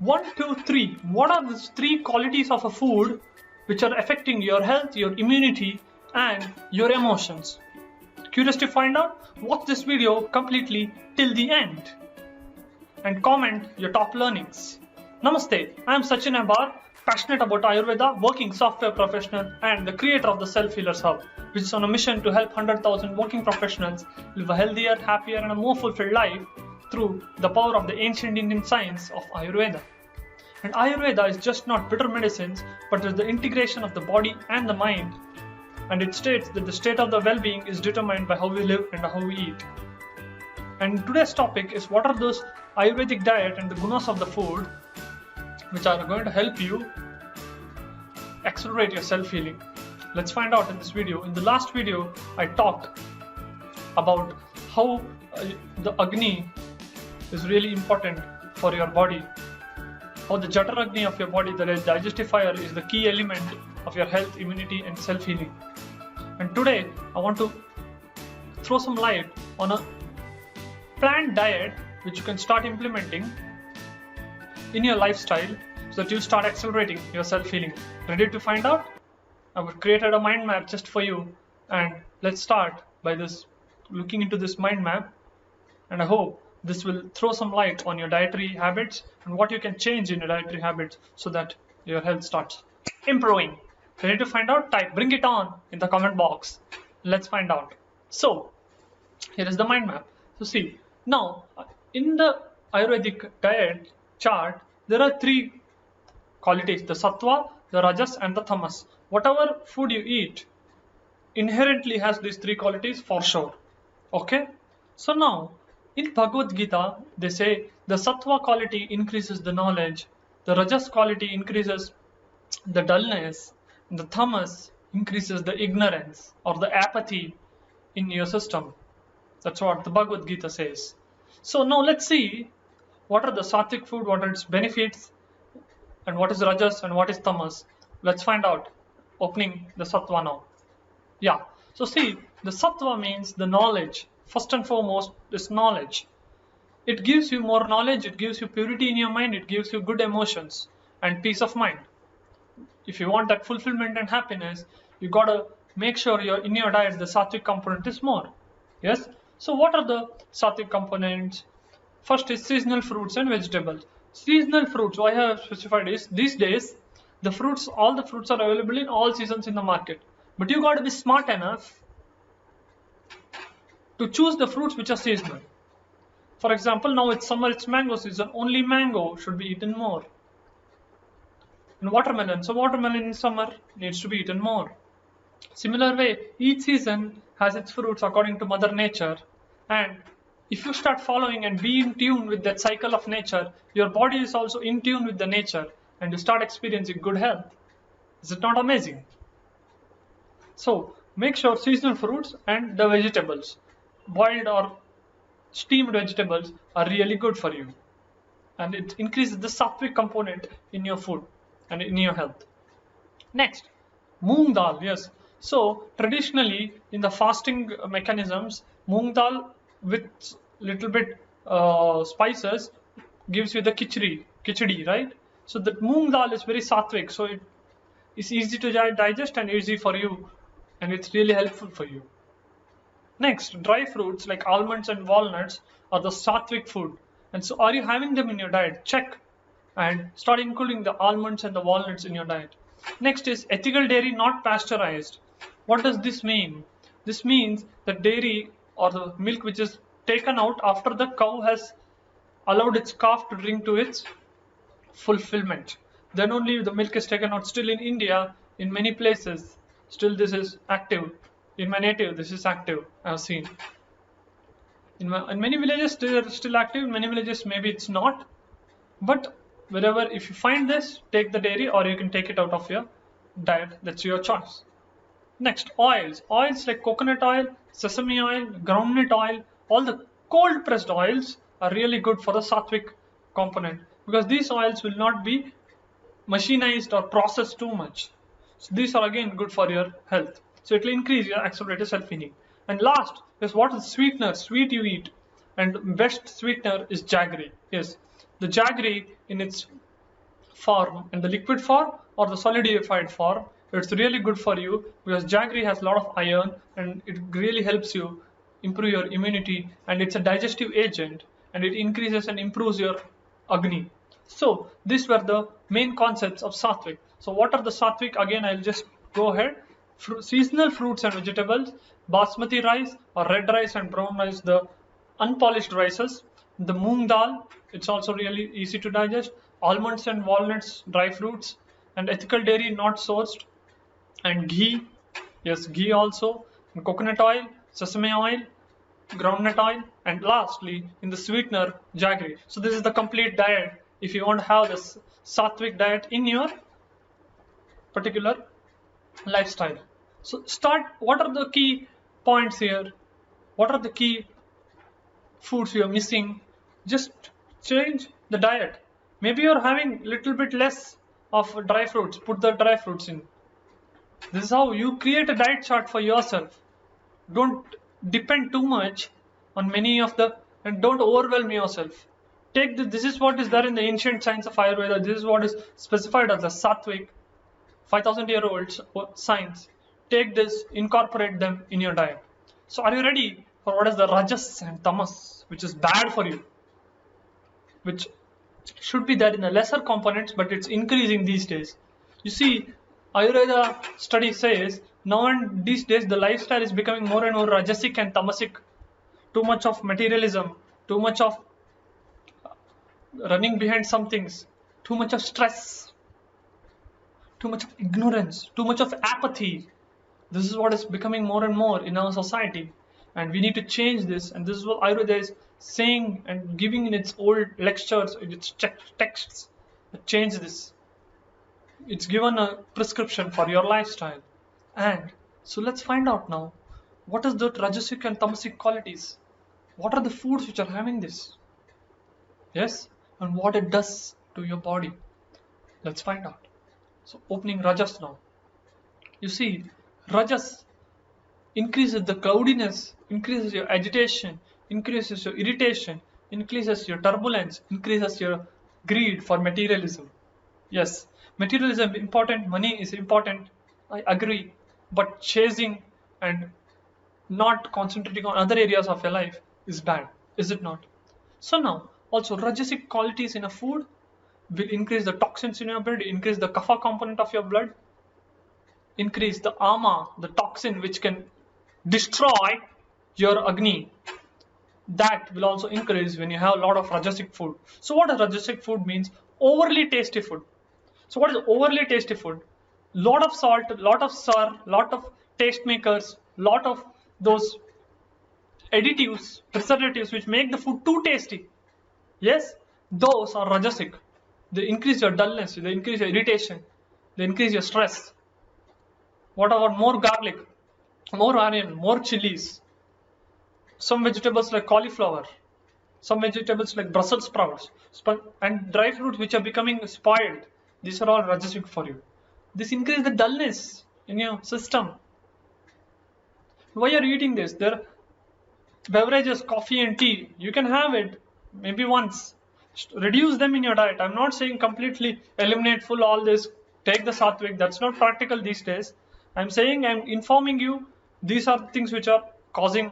One, two, three. What are these three qualities of a food which are affecting your health, your immunity, and your emotions? Curious to find out? Watch this video completely till the end and comment your top learnings. Namaste, I am Sachin Ambar, passionate about Ayurveda, working software professional and the creator of the Self Healers Hub, which is on a mission to help 100,000 working professionals live a healthier, happier and a more fulfilled life through the power of the ancient Indian science of Ayurveda. And Ayurveda is just not bitter medicines, but is the integration of the body and the mind. And it states that the state of the well-being is determined by how we live and how we eat. And today's topic is what are those Ayurvedic diet and the gunas of the food which are going to help you accelerate your self-healing. Let's find out in this video. In the last video, I talked about how the Agni is really important for your body. How the Jatar Agni of your body, the digestive fire, is the key element of your health, immunity and self-healing. And today, I want to throw some light on a planned diet which you can start implementing in your lifestyle so that you start accelerating your self-healing. Ready to find out? I've created a mind map just for you, and let's start by looking into this mind map, and I hope this will throw some light on your dietary habits and what you can change in your dietary habits so that your health starts improving. Ready to find out? Type bring it on in the comment box. Let's find out. So here is the mind map. So see, now in the Ayurvedic diet chart, there are three qualities: the Sattva, the Rajas and the Tamas. Whatever food you eat inherently has these three qualities for sure. Okay? So now, in Bhagavad Gita, they say the Sattva quality increases the knowledge, the Rajas quality increases the dullness, and the Tamas increases the ignorance or the apathy in your system. That's what the Bhagavad Gita says. So now let's see what are the Sattvic food, what are its benefits, and what is Rajas and what is Tamas. Let's find out. Opening the Sattva now. Yeah. So see, the Sattva means the knowledge. First and foremost, is knowledge. It gives you more knowledge, it gives you purity in your mind, it gives you good emotions and peace of mind. If you want that fulfillment and happiness, you gotta make sure in your diet the Sattvic component is more. Yes? So what are the Sattvic components? First is seasonal fruits and vegetables. Seasonal fruits, what I have specified is, these days, all the fruits are available in all seasons in the market. But you gotta be smart enough to choose the fruits which are seasonal. For example, now it's summer, it's mango season, only mango should be eaten more. And watermelon, so watermelon in summer needs to be eaten more. Similar way, each season has its fruits according to Mother Nature, and if you start following and be in tune with that cycle of nature, your body is also in tune with the nature and you start experiencing good health. Is it not amazing? So make sure seasonal fruits and the vegetables, boiled or steamed vegetables, are really good for you, and it increases the Sattvic component in your food and in your health. Next, moong dal. Yes, so traditionally in the fasting mechanisms, moong dal with little bit spices gives you the khichdi, right? So the moong dal is very Sattvic, so it is easy to digest and easy for you, and it's really helpful for you. Next, dry fruits like almonds and walnuts are the Sattvic food. And so are you having them in your diet? Check and start including the almonds and the walnuts in your diet. Next is ethical dairy not pasteurized. What does this mean? This means that dairy or the milk which is taken out after the cow has allowed its calf to drink to its fulfillment. Then only the milk is taken out. Still in India, in many places, still this is active. In my native, this is active, I have seen. In many villages, they are still active. In many villages, maybe it's not. But wherever, if you find this, take the dairy, or you can take it out of your diet. That's your choice. Next, oils. Oils like coconut oil, sesame oil, groundnut oil, all the cold pressed oils are really good for the Sattvic component, because these oils will not be machinized or processed too much. So these are again good for your health. So it will increase your accelerated self-healing. And last is what is sweetener, sweet you eat. And best sweetener is jaggery. Yes, the jaggery in its form, in the liquid form or the solidified form, it's really good for you because jaggery has a lot of iron and it really helps you improve your immunity, and it's a digestive agent and it increases and improves your agni. So these were the main concepts of sattvic. So what are the sattvic? Again, I'll just go ahead. Seasonal fruits and vegetables, basmati rice or red rice and brown rice, the unpolished rices, the moong dal, it's also really easy to digest, almonds and walnuts, dry fruits, and ethical dairy not sourced, and ghee, yes, ghee also, and coconut oil, sesame oil, groundnut oil, and lastly, in the sweetener, jaggery. So this is the complete diet if you want to have this sattvic diet in your particular lifestyle. So start, what are the key points here? What are the key foods you are missing? Just change the diet. Maybe you're having little bit less of dry fruits, put the dry fruits in. This is how you create a diet chart for yourself. Don't depend too much on many of the, and don't overwhelm yourself. Take this is what is there in the ancient science of Ayurveda. This is what is specified as the sattvic 5,000-year-old science. Take this, incorporate them in your diet. So are you ready for what is the rajas and tamas, which is bad for you, which should be there in the lesser components, but it's increasing these days. You see, Ayurveda study says now and these days the lifestyle is becoming more and more rajasic and tamasic. Too much of materialism, too much of running behind some things, too much of stress, too much of ignorance, too much of apathy. This is what is becoming more and more in our society, and we need to change this. And this is what Ayurveda is saying and giving in its old lectures, in its texts. Change this. It's given a prescription for your lifestyle. And so let's find out now, what is the rajasic and tamasic qualities? What are the foods which are having this? Yes, and what it does to your body. Let's find out. So opening rajas now. You see, rajas increases the cloudiness, increases your agitation, increases your irritation, increases your turbulence, increases your greed for materialism. Yes, materialism is important, money is important, I agree, but chasing and not concentrating on other areas of your life is bad, is it not? So now, also rajasic qualities in a food will increase the toxins in your blood, increase the kapha component of your blood, increase the ama, the toxin which can destroy your agni. That will also increase when you have a lot of rajasic food. So what does rajasic food means? Overly tasty food. So what is overly tasty food? Lot of salt, lot of sour, lot of taste makers, lot of those additives, preservatives which make the food too tasty. Yes, those are rajasic. They increase your dullness, they increase your irritation, they increase your stress. What about more garlic, more onion, more chilies? Some vegetables like cauliflower, some vegetables like Brussels sprouts, and dry fruits which are becoming spoiled. These are all rajasic for you. This increases the dullness in your system. Why are you eating this? There are beverages, coffee and tea. You can have it maybe once. Reduce them in your diet. I'm not saying completely eliminate full all this. Take the sattvic. That's not practical these days. I'm saying, I'm informing you, these are things which are causing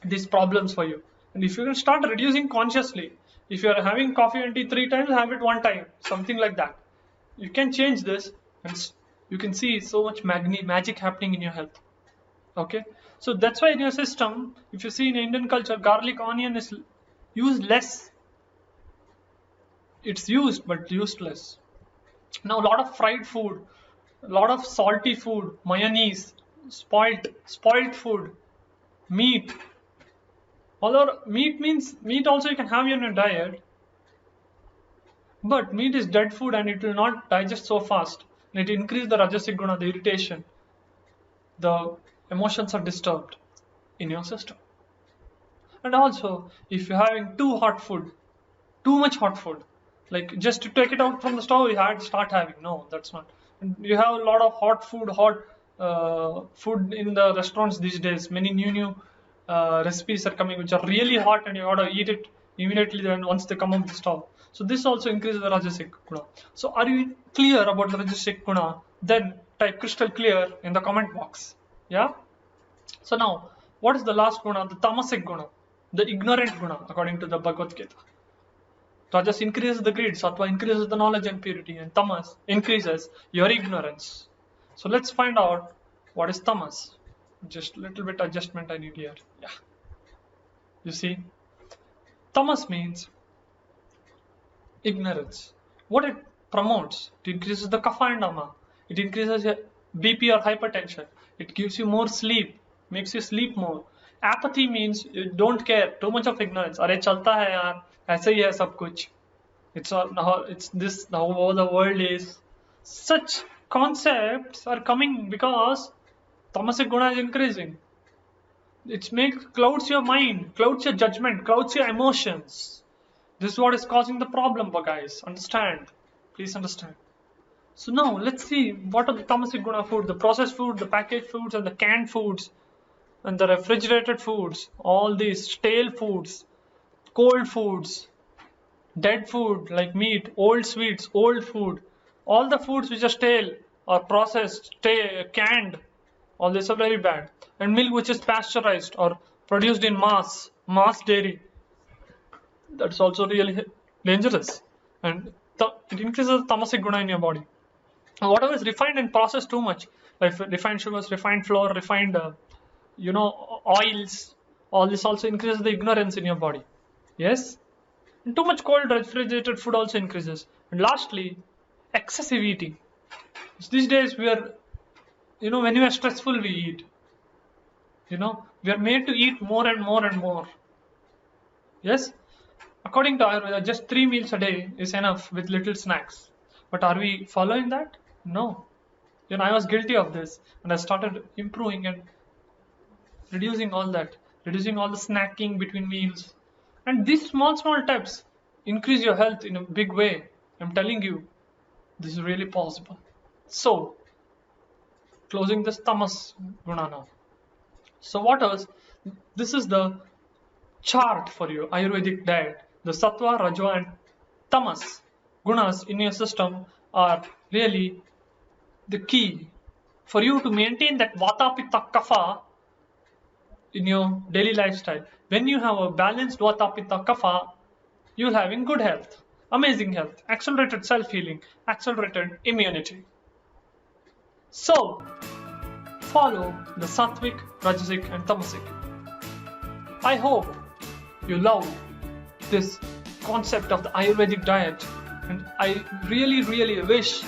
these problems for you. And if you can start reducing consciously, if you are having coffee and tea 3 times, have it 1 time, something like that. You can change this and you can see so much magic happening in your health. Okay, so that's why in your system, if you see in Indian culture, garlic, onion is used less. It's used but used less. Now a lot of fried food, a lot of salty food, mayonnaise, spoiled food, meat. Although meat also you can have in your diet, but meat is dead food and it will not digest so fast. And it increases the rajasic guna, the irritation. The emotions are disturbed in your system. And also, if you're having too much hot food, like just to take it out from the stove, you start having. No, that's not. And you have a lot of hot food in the restaurants these days. Many new recipes are coming which are really hot, and you gotta eat it immediately then once they come off the stove. So this also increases the Rajasic Guna. So are you clear about the Rajasic Guna? Then type crystal clear in the comment box. Yeah. So now, what is the last Guna? The Tamasic Guna, the ignorant Guna, according to the Bhagavad Gita. Rajas increases the greed, Sattva increases the knowledge and purity, and Tamas increases your ignorance. So let's find out what is Tamas. Just little bit adjustment I need here. Yeah. You see, Tamas means ignorance. What it promotes, it increases the kapha and ama. It increases your BP or hypertension. It gives you more sleep, makes you sleep more. Apathy means you don't care, too much of ignorance. अरे चलता है यार, ऐसे ही है सब कुछ. It's this how the world is. Such concepts are coming because Tamasic Guna is increasing. It clouds your mind, clouds your judgment, clouds your emotions. This is what is causing the problem, guys. Understand? Please understand. So now let's see what are the Tamasic Guna food, the processed food, the packaged foods, and the canned foods, and the refrigerated foods, all these stale foods, cold foods, dead food like meat, old sweets, old food, all the foods which are stale or processed, canned, all these are very bad. And milk which is pasteurized or produced in mass dairy, that's also really dangerous. And it increases the Tamasic Guna in your body. And whatever is refined and processed too much, like refined sugars, refined flour, refined oils, all this also increases the ignorance in your body. Yes? And too much cold refrigerated food also increases. And lastly, excessive eating. These days we are, when we are stressful we eat. We are made to eat more and more and more. Yes? According to Ayurveda, just 3 meals a day is enough with little snacks. But are we following that? No. I was guilty of this and I started improving and reducing all that, reducing all the snacking between meals. And these small steps increase your health in a big way. I'm telling you, this is really possible. So, closing this Tamas Guna now. So what else? This is the chart for your Ayurvedic diet. The Sattva, Rajva and Tamas Gunas in your system are really the key for you to maintain that Vata, Pitta, Kapha in your daily lifestyle. When you have a balanced Vata, Pitta, Kapha, you're having good health, amazing health, accelerated self-healing, accelerated immunity. So, follow the Sattvic, Rajasic and Tamasic. I hope you love this concept of the Ayurvedic diet, and I really wish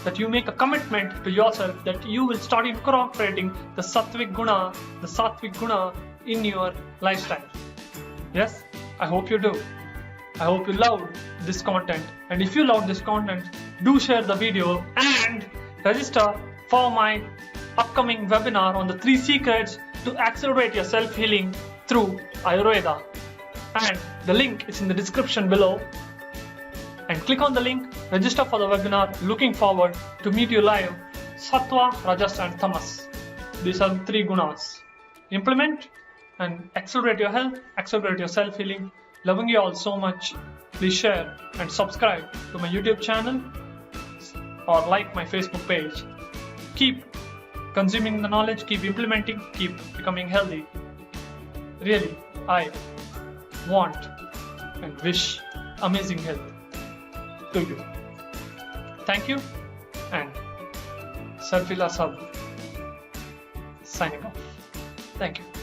that you make a commitment to yourself that you will start incorporating the Sattvic Guna in your lifestyle. Yes, I hope you do. I hope you loved this content, and if you loved this content, do share the video and register for my upcoming webinar on the 3 secrets to accelerate your self-healing through Ayurveda. And the link is in the description below. And click on the link, register for the webinar. Looking forward to meet you live. Sattva, Rajas and Tamas. These are the 3 gunas. Implement and accelerate your health, accelerate your self-healing. Loving you all so much. Please share and subscribe to my YouTube channel or like my Facebook page. Keep consuming the knowledge, keep implementing, keep becoming healthy. Really, I want and wish amazing health to you. Thank you, and Sarfila Sab signing off. Thank you.